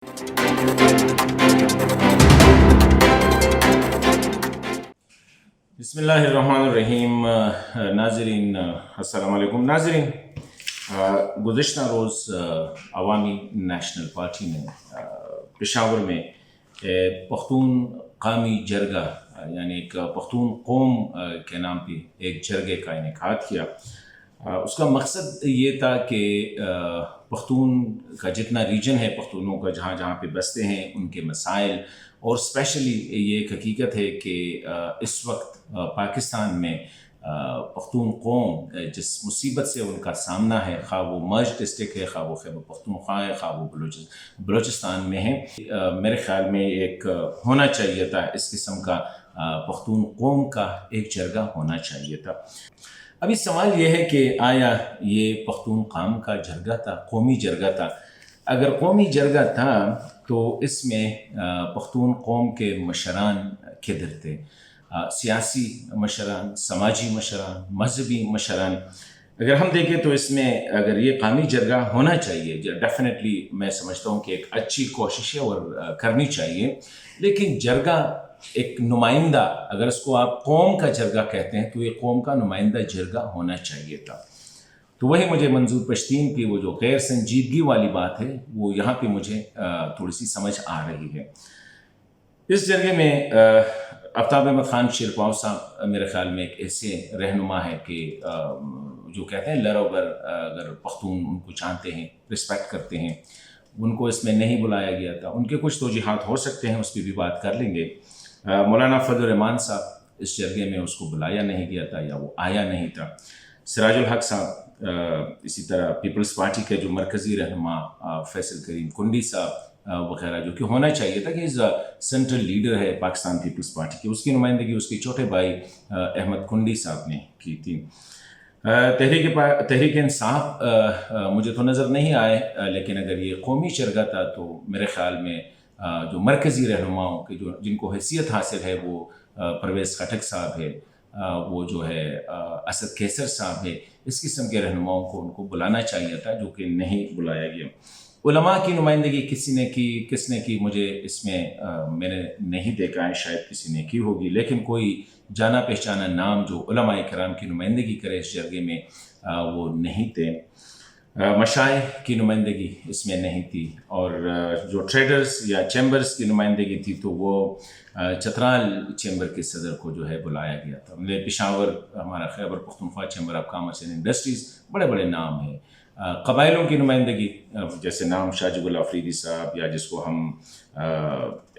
बिस्मिल्लाहिर्रहमानिर्रहीम। नाज़रीन अस्सलाम वालेकुम। नाज़रीन, गुज़िश्ता रोज़ अवामी नेशनल पार्टी ने पेशावर में पख्तून कौमी जरगा यानी एक पख्तून कौम के नाम पे एक जरगे का इनेकाद किया। उसका मकसद ये था कि पख्तून का जितना रीजन है, पख्तूनों का जहाँ जहाँ पे बसते हैं उनके मसाइल, और स्पेशली ये एक हकीकत है कि इस वक्त पाकिस्तान में पख्तून कौम जिस मुसीबत से उनका सामना है, खा वो मर्ज डिस्ट्रिक्ट है, खा वो खैबर पख्तूनख्वा है, खा वो बलूचिस्तान में है, मेरे ख्याल में एक होना चाहिए था इस किस्म का पख्तून कौम का एक जरगा होना चाहिए था। अभी सवाल ये है कि आया ये पख्तून कौम का जरगा था, कौमी जरगा था? अगर कौमी जरगा था तो इसमें पख्तून कौम के मशरान किधर थे? सियासी मशरान, समाजी मशरान, मजहबी मशरान। अगर हम देखें तो इसमें अगर ये कौमी जरगा होना चाहिए, डेफिनेटली मैं समझता हूँ कि एक अच्छी कोशिश है और करनी चाहिए, लेकिन जरगा एक नुमाइंदा, अगर इसको आप कौम का जरगा कहते हैं तो ये कौम का नुमाइंदा जरगा होना चाहिए था। तो वही मुझे मंजूर पश्तीन की वो जो गैर संजीदगी वाली बात है वो यहाँ पे मुझे थोड़ी सी समझ आ रही है। इस जरगे में आफ्ताब अहमद खान शेरपाव साहब मेरे ख्याल में एक ऐसे रहनुमा है कि जो कहते हैं लरोबर, अगर पख्तून उनको जानते हैं, रिस्पेक्ट करते हैं, उनको इसमें नहीं बुलाया गया था। उनके कुछ तोजीहात हो सकते हैं, उस पर भी बात कर लेंगे। मौलाना फजल रहमान साहब इस जरगे में उसको बुलाया नहीं गया था या वो आया नहीं था। सिराजुल हक साहब, इसी तरह पीपल्स पार्टी के जो मरकज़ी रहनुमा फैसल करीम कुंडी साहब वगैरह, जो कि होना चाहिए था कि इस सेंट्रल लीडर है पाकिस्तान पीपल्स पार्टी की, उसकी नुमाइंदगी उसके छोटे भाई अहमद कुंडी साहब ने की थी। तहरीक इंसाफ मुझे तो नज़र नहीं आए, लेकिन अगर ये कौमी जरगा था तो मेरे ख्याल में जो मरकज़ी रहनुमाओं के जो जिनको हैसियत हासिल है वो परवेज़ खटक साहब है, वो जो है असद कैसर साहब है, इस किस्म के रहनुमाओं को उनको बुलाना चाहिए था, जो कि नहीं बुलाया गया। उलमा की नुमाइंदगी किसने की मुझे इसमें मैंने नहीं देखा है, शायद किसी ने की होगी, लेकिन कोई जाना पहचाना नाम जो उलमा किराम की नुमाइंदगी करे इस जरगे में वो नहीं थे। मशाइख की नुमाइंदगी इसमें नहीं थी, और जो ट्रेडर्स या चैम्बर्स की नुमाइंदगी थी तो वो चतराल चैम्बर के सदर को जो है बुलाया गया था। मतलब पेशावर, हमारा Khyber Pakhtunkhwa chamber of commerce and industries, बड़े बड़े नाम हैं। कबाइलों की नुमाइंदगी, जैसे नाम शाहजगुल अफरीदी साहब, या जिसको हम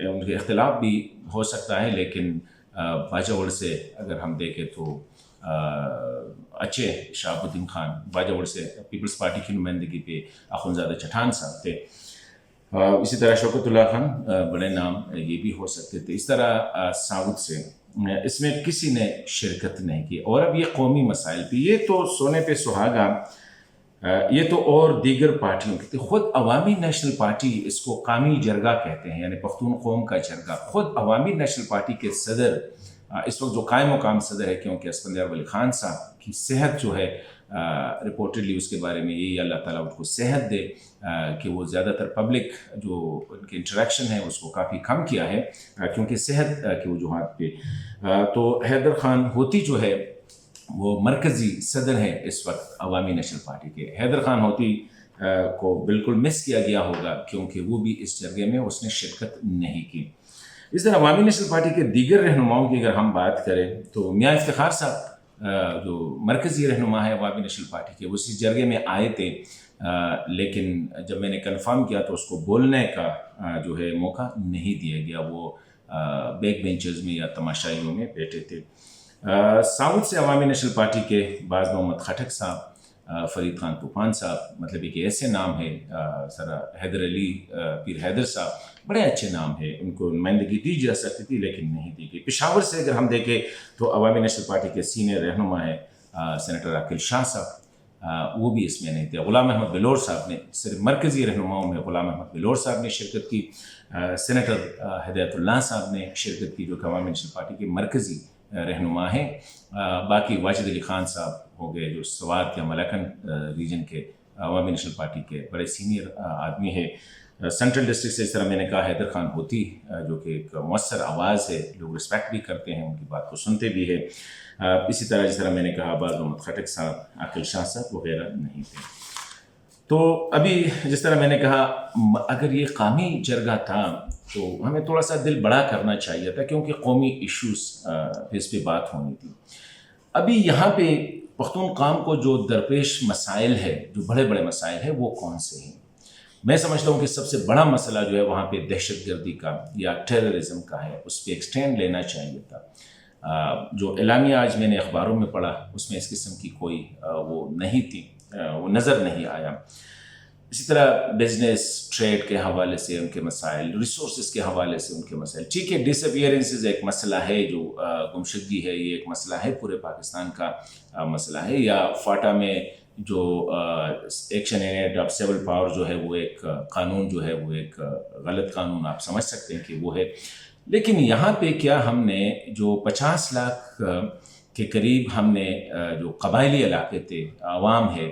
उनके इख्तिलाफ भी हो सकता है, लेकिन बाजावड़ से अगर हम देखें तो अच्छे शहाबुद्दीन खान बाजावड़ से पीपल्स पार्टी की नुमाइंदगी पे अखुनज़ादा चठान साहब थे। इसी तरह शौकतुल्लाह खान, बड़े नाम ये भी हो सकते थे। इस तरह साउथ से इसमें किसी ने शिरकत नहीं की। और अब ये कौमी मसाइल पे, ये तो सोने पे सुहागा, ये तो और दीगर पार्टियों की थी। खुद अवामी नेशनल पार्टी इसको कौमी जरगा कहते हैं, यानी पख्तून कौम का जरगा। खुद अवामी नेशनल पार्टी के सदर इस वक्त जो कायम मुकाम सदर है, क्योंकि असफंदियार वली खान साहब की सेहत जो है रिपोर्टेडली उसके बारे में यही अल्लाह ताला उनको सेहत दे कि वो ज़्यादातर पब्लिक जो उनके इंटरेक्शन है उसको काफ़ी कम किया है क्योंकि सेहत के वजूहात पे। तो हैदर खान होती जो है वो मरकज़ी सदर है इस वक्त अवामी नेशनल पार्टी के। हैदर खान होती को बिल्कुल मिस किया गया होगा क्योंकि वो भी इस जरगे में उसने शिरकत नहीं की। इस तरह अवामी नेशनल पार्टी के दीगर रहनुमाओं की अगर हम बात करें तो मियाँ इफ्तिखार साहब जो मरकज़ी रहनुमा है अवामी नेशनल पार्टी के, वो इस जरगे में आए थे, लेकिन जब मैंने कन्फर्म किया तो उसको बोलने का जो है मौका नहीं दिया गया। वो बैक बेंचेस में या तमाशाइयों में बैठे थे। साउथ से अवामी नेशनल पार्टी के बाज़ मोहम्मद खटक साहब, फरीद खान तूफान साहब, मतलब एक ऐसे नाम है, सरा हैदर अली पीर हैदर साहब, बड़े अच्छे नाम है, उनको नुमाइंदगी दी जा सकती थी लेकिन नहीं दी गई। पेशावर से अगर हम देखें तो अवामी नेशनल पार्टी के सीनियर रहनुमा है सेनेटर अकील शाह साहब, वो भी इसमें नहीं थे। गुलाम अहमद बिलोर साहब ने, सिर्फ मरकज़ी रहनुमाओं में गुलाम अहमद बिलोर साहब ने शिरकत की, सेनेटर हिदायतुल्लाह साहब ने शिरकत की जो कि अवामी नेशनल पार्टी के मरकज़ी रहनुमा हैं। बाकी वाजिद अली खान साहब हो गए जो सवात या मलकन रीजन के अवामी नेशनल पार्टी के बड़े सीनियर आदमी है। سینٹرل ڈسٹرکٹ سے اس طرح میں نے کہا حیدر خان ہوتی جو کہ ایک مؤثر آواز ہے، لوگ رسپیکٹ بھی کرتے ہیں، ان کی بات کو سنتے بھی ہے. اسی طرح جس طرح میں نے کہا بعض محمد خٹک صاحب، عاقل شاہ صاحب وغیرہ نہیں تھے. تو ابھی جس طرح میں نے کہا اگر یہ قومی جرگہ تھا تو ہمیں تھوڑا سا دل بڑا کرنا چاہیے تھا، کیونکہ قومی ایشوز پہ اس پہ بات ہونی تھی. ابھی یہاں پہ پختون قوم کو جو درپیش مسائل ہے، جو بڑے بڑے مسائل ہیں، وہ کون سے ہیں؟ میں سمجھتا ہوں کہ سب سے بڑا مسئلہ جو ہے وہاں پہ دہشت گردی کا یا ٹیررزم کا ہے، اس پہ ایک سٹینڈ لینا چاہیے تھا. جو اعلامیہ آج میں نے اخباروں میں پڑھا اس میں اس قسم کی کوئی وہ نہیں تھی، وہ نظر نہیں آیا. اسی طرح بزنس ٹریڈ کے حوالے سے ان کے مسائل، ریسورسز کے حوالے سے ان کے مسائل. ٹھیک ہے، ڈس اپیئرنسز ایک مسئلہ ہے، جو گمشدگی ہے یہ ایک مسئلہ ہے، پورے پاکستان کا مسئلہ ہے. یا فاٹا میں جو action and of civil power جو ہے وہ ایک قانون جو ہے وہ ایک غلط قانون آپ سمجھ سکتے ہیں کہ وہ ہے. لیکن یہاں پہ کیا ہم نے جو 50 لاکھ کے قریب ہم نے جو قبائلی علاقے تھے، عوام ہے،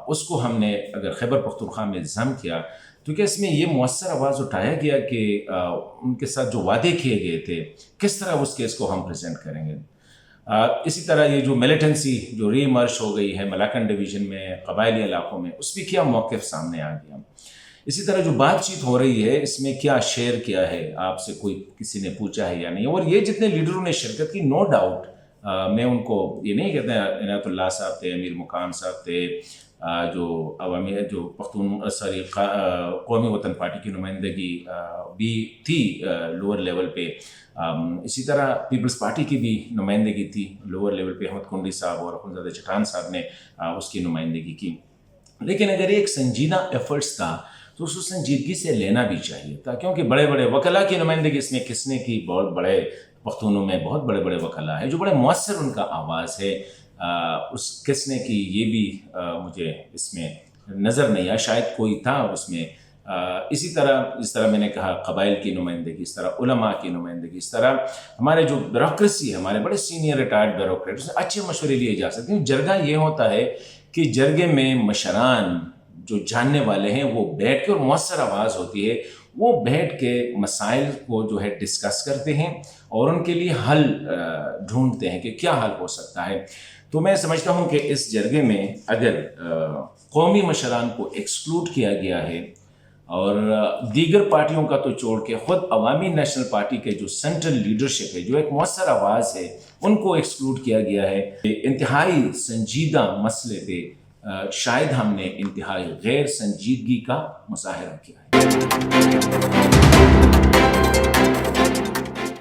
اس کو ہم نے اگر خیبر پختونخوا میں ضم کیا تو کیا اس میں یہ مؤثر آواز اٹھایا گیا کہ ان کے ساتھ جو وعدے کیے گئے تھے کس طرح اس کیس کو ہم پریزنٹ کریں گے؟ اسی طرح یہ جو ملیٹنسی جو ری ایمرج ہو گئی ہے ملاکن ڈویژن میں، قبائلی علاقوں میں، اس پہ کیا موقف سامنے آ گیا؟ اسی طرح جو بات چیت ہو رہی ہے اس میں کیا شیئر کیا ہے آپ سے، کوئی کسی نے پوچھا ہے یا نہیں؟ اور یہ جتنے لیڈروں نے شرکت کی، نو ڈاؤٹ میں ان کو یہ نہیں کہتے ہیں، عنایت اللہ صاحب تھے، امیر مقام صاحب تھے، جو عوامی جو قومی وطن پارٹی کی نمائندگی بھی تھی لوور لیول پہ. اسی طرح پیپلز پارٹی کی بھی نمائندگی تھی لوور لیول پہ، احمد کنڈی صاحب اور اخنزادہ چٹان صاحب نے اس کی نمائندگی کی. لیکن اگر ایک سنجیدہ ایفرٹس تھا تو اس کو سنجیدگی سے لینا بھی چاہیے تھا، کیونکہ بڑے بڑے وکلاء کی نمائندگی اس میں کس نے کی؟ بہت بڑے پختونوں میں بہت بڑے بڑے وکلاء ہیں جو بڑے مؤثر ان کا آواز ہے، اس کس نے کی یہ بھی مجھے اس میں نظر نہیں آیا، شاید کوئی تھا اس میں. اسی طرح جس طرح میں نے کہا قبائل کی نمائندگی، اس طرح علماء کی نمائندگی، اس طرح ہمارے جو بیوروکریسی ہے، ہمارے بڑے سینئر ریٹائرڈ بیوروکریٹ، اس سے اچھے مشورے لیے جا سکتے ہیں. جرگہ یہ ہوتا ہے کہ جرگے میں مشران جو جاننے والے ہیں وہ بیٹھ کے، اور مؤثر آواز ہوتی ہے، وہ بیٹھ کے مسائل کو جو ہے ڈسکس کرتے ہیں اور ان کے لیے حل ڈھونڈتے ہیں کہ کیا حل ہو سکتا ہے. تو میں سمجھتا ہوں کہ اس جرگے میں اگر قومی مشران کو ایکسکلوڈ کیا گیا ہے اور دیگر پارٹیوں کا تو چھوڑ کے خود عوامی نیشنل پارٹی کے جو سینٹرل لیڈرشپ ہے، جو ایک مؤثر آواز ہے، ان کو ایکسکلوڈ کیا گیا ہے، انتہائی سنجیدہ مسئلے پہ شاید ہم نے انتہائی غیر سنجیدگی کا مظاہرہ کیا ہے.